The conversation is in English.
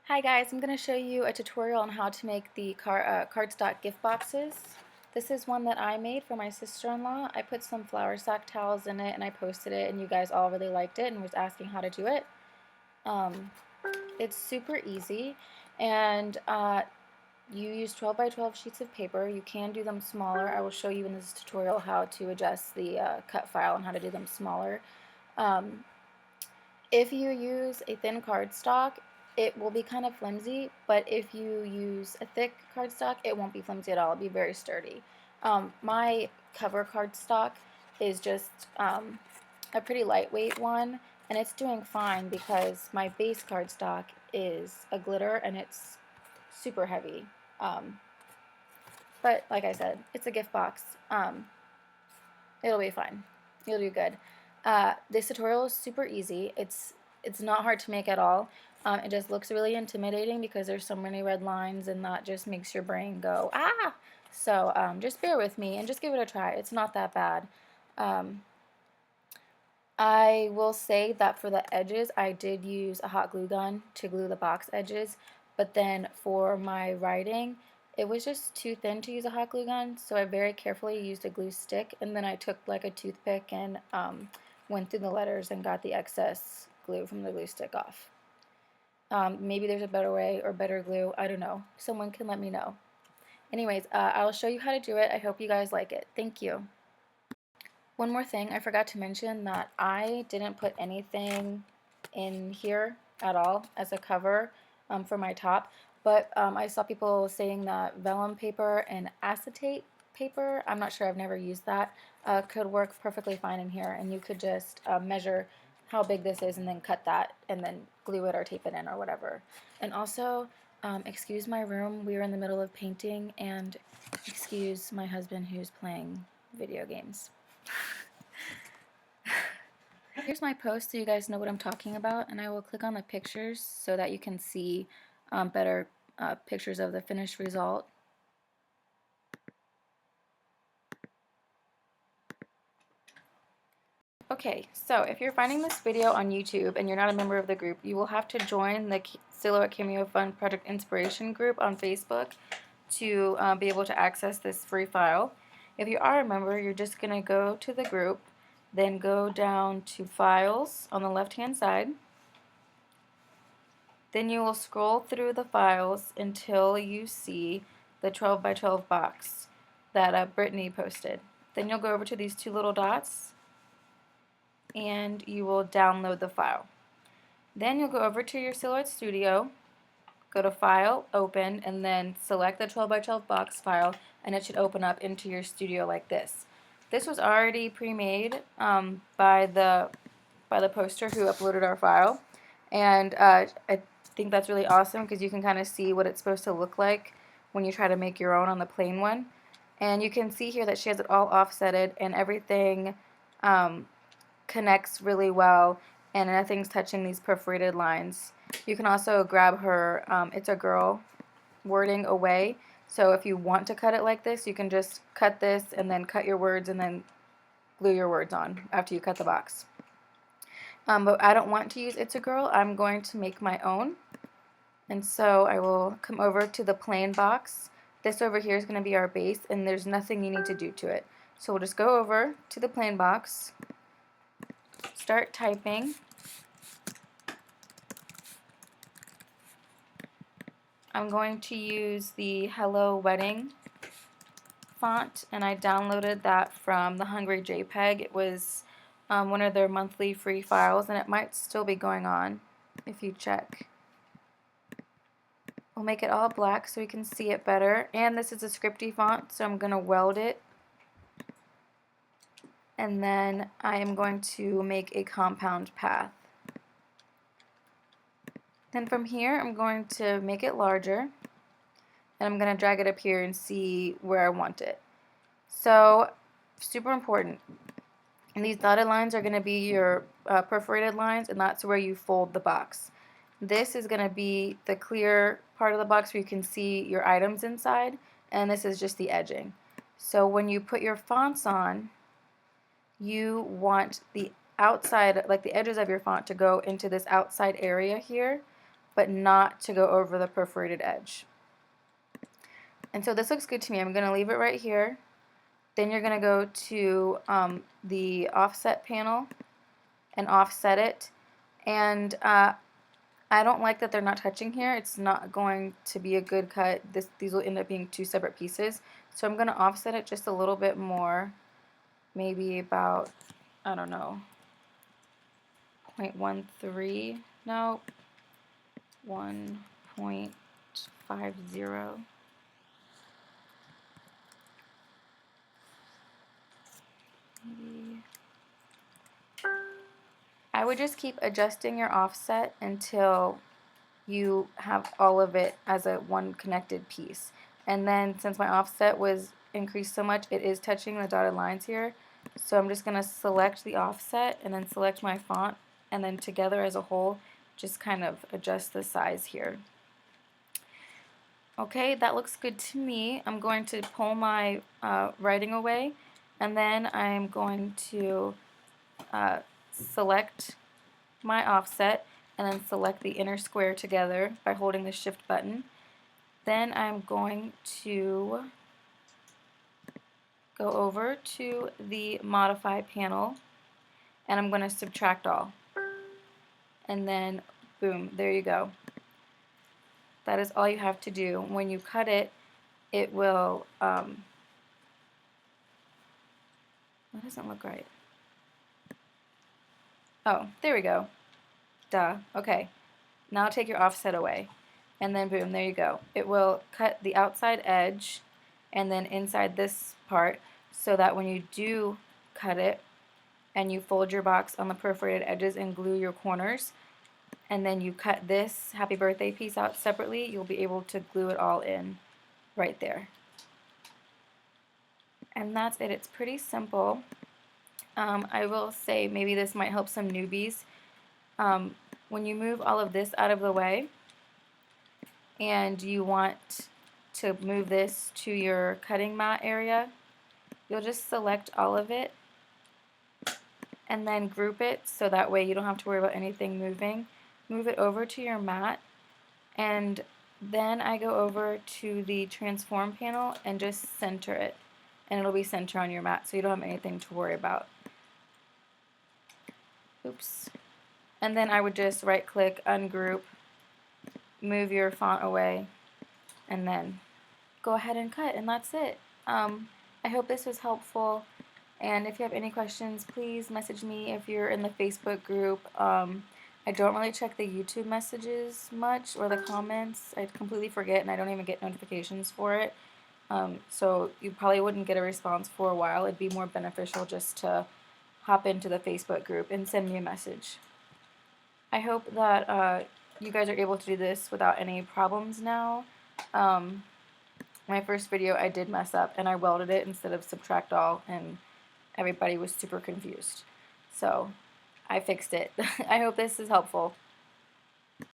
Hi guys, I'm going to show you a tutorial on how to make the cardstock gift boxes. This is one that I made for my sister-in-law. I put some flour sack towels in it and I posted it and you guys all really liked it and was asking how to do it. It's super easy and you use 12 by 12 sheets of paper. You can do them smaller. I will show you in this tutorial how to adjust the cut file and how to do them smaller. Um, If you use a thin cardstock, it will be kind of flimsy, but if you use a thick cardstock, it won't be flimsy at all. It'll be very sturdy. My cover cardstock is just a pretty lightweight one, and it's doing fine because my base cardstock is a glitter and it's super heavy. Um, but like I said, it's a gift box. It'll be fine. You'll do good. This tutorial is super easy. It's not hard to make at all. It just looks really intimidating because there's so many red lines and that just makes your brain go, ah! So just bear with me and just give it a try. It's not that bad. I will say that for the edges, I did use a hot glue gun to glue the box edges, but then for my writing, it was just too thin to use a hot glue gun, so I very carefully used a glue stick, and then I took like a toothpick and went through the letters and got the excess glue from the glue stick off. Maybe there's a better way or better glue, I don't know. Someone can let me know. Anyways, I'll show you how to do it. I hope you guys like it. Thank you. One more thing, I forgot to mention that I didn't put anything in here at all as a cover for my top, but I saw people saying that vellum paper and acetate paper, I'm not sure, I've never used that, could work perfectly fine in here, and you could just measure how big this is and then cut that and then glue it or tape it in or whatever. And also, excuse my room, we are in the middle of painting, and excuse my husband who's playing video games. Here's my post so you guys know what I'm talking about, and I will click on the pictures so that you can see better pictures of the finished result. Okay, so if you're finding this video on YouTube and you're not a member of the group, you will have to join the Silhouette Cameo Fun Project Inspiration group on Facebook to be able to access this free file. If you are a member, you're just going to go to the group, then go down to Files on the left-hand side. Then you will scroll through the files until you see the 12 by 12 box that Brittany posted. Then you'll go over to these two little dots and you will download the file. Then you'll go over to your Silhouette Studio, go to File, Open, and then select the 12 by 12 box file, and it should open up into your studio like this. This was already pre-made by the poster who uploaded our file, and I think that's really awesome because you can kind of see what it's supposed to look like when you try to make your own on the plain one. And you can see here that she has it all offsetted and everything connects really well and nothing's touching these perforated lines. You can also grab her "It's a Girl" wording away, so if you want to cut it like this, you can just cut this and then cut your words and then glue your words on after you cut the box. But I don't want to use "It's a Girl." I'm going to make my own. And so I will come over to the plain box. This over here is going to be our base, and there's nothing you need to do to it. So we'll just go over to the plain box, start typing. I'm going to use the Hello Wedding font, and I downloaded that from the Hungry JPEG. It was one of their monthly free files, and it might still be going on if you check. We'll make it all black so we can see it better, and this is a scripty font, so I'm going to weld it, and then I am going to make a compound path. Then from here I'm going to make it larger, and I'm going to drag it up here and see where I want it. So, super important, and these dotted lines are going to be your perforated lines, and that's where you fold the box. This is going to be the clear part of the box where you can see your items inside, and this is just the edging. So when you put your fonts on, you want the outside, like the edges of your font, to go into this outside area here but not to go over the perforated edge. And so this looks good to me. I'm going to leave it right here. Then you're going to go to the offset panel and offset it. And I don't like that they're not touching here. It's not going to be a good cut. These will end up being two separate pieces. So I'm going to offset it just a little bit more, maybe about, I don't know, 0.13, no, 1.50. Maybe. I would just keep adjusting your offset until you have all of it as a one connected piece. And then since my offset was increased so much, it is touching the dotted lines here. So I'm just going to select the offset and then select my font, and then together as a whole just kind of adjust the size here. Okay, that looks good to me. I'm going to pull my writing away, and then I'm going to select my offset and then select the inner square together by holding the shift button. Then I'm going to go over to the modify panel and I'm going to subtract all. And then boom, there you go. That is all you have to do. When you cut it, it will, that doesn't look right. Oh, there we go. Duh. Okay. Now take your offset away. And then boom, there you go. It will cut the outside edge and then inside this part so that when you do cut it and you fold your box on the perforated edges and glue your corners, and then you cut this happy birthday piece out separately, you'll be able to glue it all in right there. And that's it. It's pretty simple. I will say maybe this might help some newbies. When you move all of this out of the way and you want to move this to your cutting mat area, you'll just select all of it and then group it so that way you don't have to worry about anything moving. Move it over to your mat, and then I go over to the transform panel and just center it, and it'll be center on your mat so you don't have anything to worry about. Oops. And then I would just right click, ungroup, move your font away, and then go ahead and cut, and that's it. I hope this was helpful, and if you have any questions, please message me if you're in the Facebook group. I don't really check the YouTube messages much or the comments. I completely forget, and I don't even get notifications for it. So you probably wouldn't get a response for a while. It'd be more beneficial just to hop into the Facebook group and send me a message. I hope that you guys are able to do this without any problems now. My first video I did mess up and I welded it instead of subtract all, and everybody was super confused. So I fixed it. I hope this is helpful.